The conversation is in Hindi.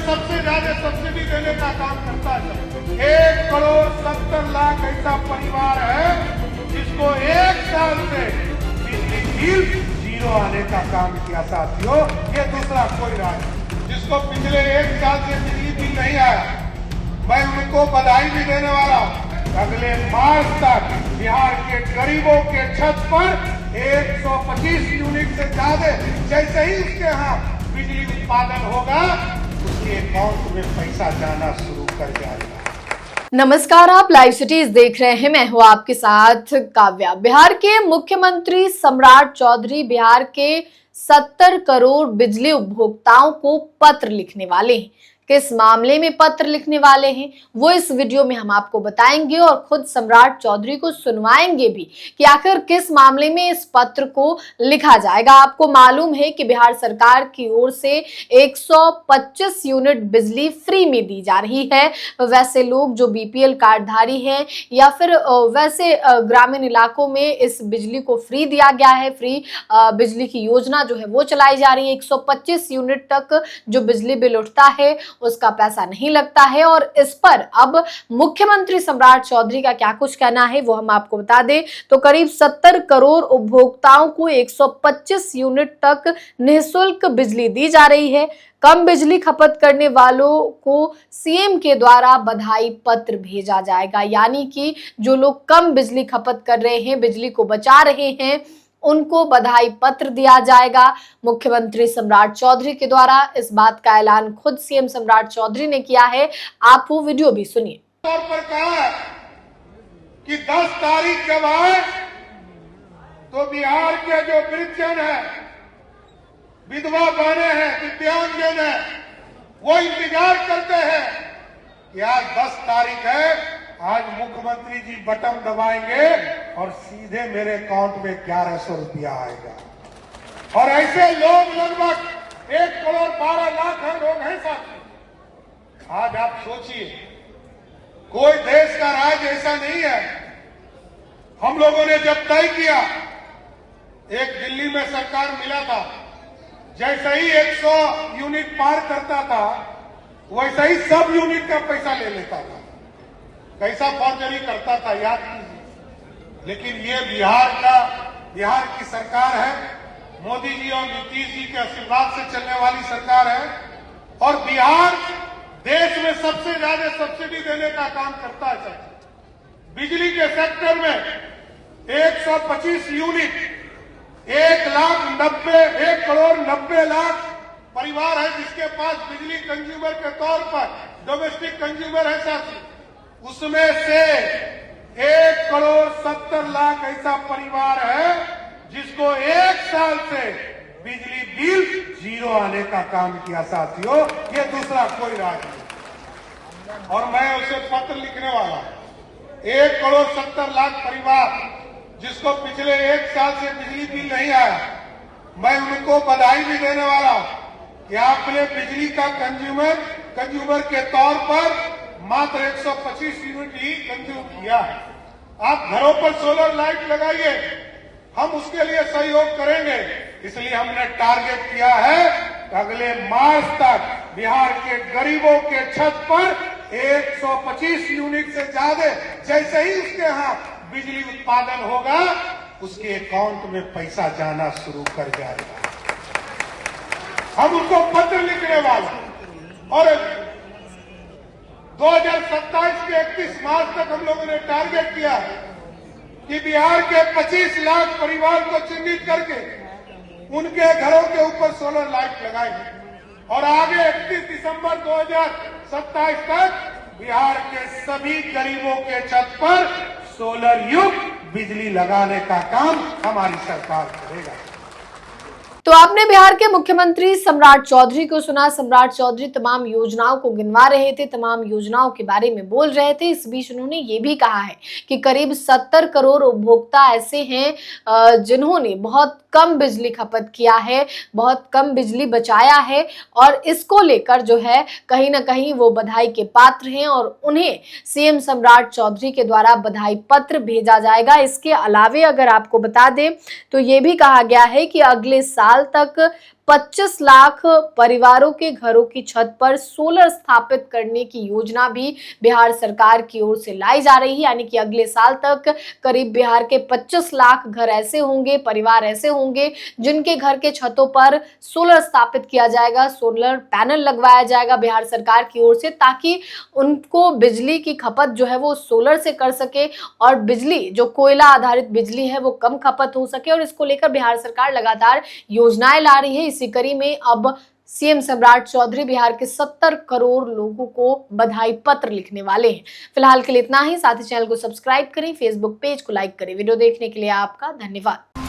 सबसे ज्यादा सब्सिडी देने का काम करता है। 1,70,00,000 ऐसा परिवार है जिसको 1 साल से बिजली बिल जीरो आने का काम किया। साथियों, ये दूसरा कोई राज्य जिसको पिछले 1 साल से बिजली बिल नहीं आया, मैं उनको बधाई भी देने वाला हूँ। अगले मार्च तक बिहार के गरीबों के छत पर 125 यूनिट से ज्यादा जैसे ही उसके यहाँ बिजली उत्पादन होगा, उसके अकाउंट में पैसा जाना शुरू कर जाएगा। नमस्कार, आप लाइव सिटीज देख रहे हैं। मैं हूं आपके साथ काव्या। बिहार के मुख्यमंत्री सम्राट चौधरी बिहार के 70 करोड़ बिजली उपभोक्ताओं को पत्र लिखने वाले हैं। किस मामले में पत्र लिखने वाले हैं वो इस वीडियो में हम आपको बताएंगे और खुद सम्राट चौधरी को सुनवाएंगे भी कि आखिर किस मामले में इस पत्र को लिखा जाएगा। आपको मालूम है कि बिहार सरकार की ओर से 125 यूनिट बिजली फ्री में दी जा रही है। वैसे लोग जो बीपीएल कार्डधारी हैं या फिर वैसे ग्रामीण इलाकों में इस बिजली को फ्री दिया गया है। फ्री बिजली की योजना जो है वो चलाई जा रही है। 125 यूनिट तक जो बिजली बिल उठता है उसका पैसा नहीं लगता है। और इस पर अब मुख्यमंत्री सम्राट चौधरी का क्या कुछ कहना है वो हम आपको बता दें तो करीब 70 करोड़ उपभोक्ताओं को 125 यूनिट तक निःशुल्क बिजली दी जा रही है। कम बिजली खपत करने वालों को सीएम के द्वारा बधाई पत्र भेजा जाएगा, यानी कि जो लोग कम बिजली खपत कर रहे हैं, बिजली को बचा रहे हैं, उनको बधाई पत्र दिया जाएगा। मुख्यमंत्री सम्राट चौधरी के द्वारा इस बात का ऐलान खुद सीएम सम्राट चौधरी ने किया है। आप वो वीडियो भी सुनिए। तौर पर कहा है कि 10 तारीख के बाद तो बिहार के जो वृद्धजन है, विधवा बहनें हैं, दिव्यांगजन है, वो इंतजार करते हैं कि आज 10 तारीख है, आज मुख्यमंत्री जी बटन दबाएंगे और सीधे मेरे अकाउंट में 1100 रुपया आएगा। और ऐसे लोग लगभग 1,12,00,000 लोग हैं साथी। आज आप सोचिए, कोई देश का राज्य ऐसा नहीं है। हम लोगों ने जब तय किया, एक दिल्ली में सरकार मिला था, जैसे ही 100 यूनिट पार करता था वैसा ही सब यूनिट का पैसा ले लेता था। कैसा फॉर्जरी करता था याद कीजिए। लेकिन ये बिहार की सरकार है, मोदी जी और नीतीश जी के आशीर्वाद से चलने वाली सरकार है। और बिहार देश में सबसे ज्यादा सब्सिडी देने का काम करता है। बिजली के सेक्टर में 125 यूनिट 1,90,00,000 परिवार है जिसके पास बिजली कंज्यूमर के तौर पर डोमेस्टिक कंज्यूमर है साथी। उसमें से 1,70,00,000 ऐसा परिवार है जिसको 1 साल से बिजली बिल जीरो आने का काम किया। साथियों, ये दूसरा कोई राज्य नहीं। और मैं उसे पत्र लिखने वाला 1,70,00,000 परिवार जिसको पिछले 1 साल से बिजली बिल नहीं आया, मैं उनको बधाई भी देने वाला हूं कि आपने बिजली का कंज्यूमर के तौर पर मात्र 125 यूनिट ही कंज्यूम किया है। आप घरों पर सोलर लाइट लगाइए, हम उसके लिए सहयोग करेंगे। इसलिए हमने टारगेट किया है कि अगले मार्च तक बिहार के गरीबों के छत पर 125 यूनिट से ज्यादा जैसे ही उसके यहाँ बिजली उत्पादन होगा, उसके अकाउंट में पैसा जाना शुरू कर जाएगा। हम उनको पत्र लिखने वाले और 2027 के 31 मार्च तक हम लोगों ने टारगेट किया कि बिहार के 25 लाख परिवार को चिन्हित करके उनके घरों के ऊपर सोलर लाइट लगाएंगे। और आगे 31 दिसंबर 2027 तक बिहार के सभी गरीबों के छत पर सोलर युक्त बिजली लगाने का काम हमारी सरकार करेगा। तो आपने बिहार के मुख्यमंत्री सम्राट चौधरी को सुना। सम्राट चौधरी तमाम योजनाओं को गिनवा रहे थे, तमाम योजनाओं के बारे में बोल रहे थे। इस बीच उन्होंने ये भी कहा है कि करीब 70 करोड़ उपभोक्ता ऐसे हैं जिन्होंने बहुत कम बिजली खपत किया है, बहुत कम बिजली बचाया है और इसको लेकर जो है कहीं ना कहीं वो बधाई के पात्र हैं और उन्हें सीएम सम्राट चौधरी के द्वारा बधाई पत्र भेजा जाएगा। इसके अलावे अगर आपको बता दें तो ये भी कहा गया है कि अगले साल साल तक 25 लाख परिवारों के घरों की छत पर सोलर स्थापित करने की योजना भी बिहार सरकार की ओर से लाई जा रही है। यानी कि अगले साल तक करीब बिहार के 25 लाख घर ऐसे होंगे, परिवार ऐसे होंगे जिनके घर के छतों पर सोलर स्थापित किया जाएगा, सोलर पैनल लगवाया जाएगा बिहार सरकार की ओर से, ताकि उनको बिजली की खपत जो है वो सोलर से कर सके और बिजली जो कोयला आधारित बिजली है वो कम खपत हो सके। और इसको लेकर बिहार सरकार लगातार योजनाएं ला रही है। इसी कड़ी में अब सीएम सम्राट चौधरी बिहार के 70 करोड़ लोगों को बधाई पत्र लिखने वाले हैं। फिलहाल के लिए इतना ही। साथ ही चैनल को सब्सक्राइब करें, फेसबुक पेज को लाइक करें। वीडियो देखने के लिए आपका धन्यवाद।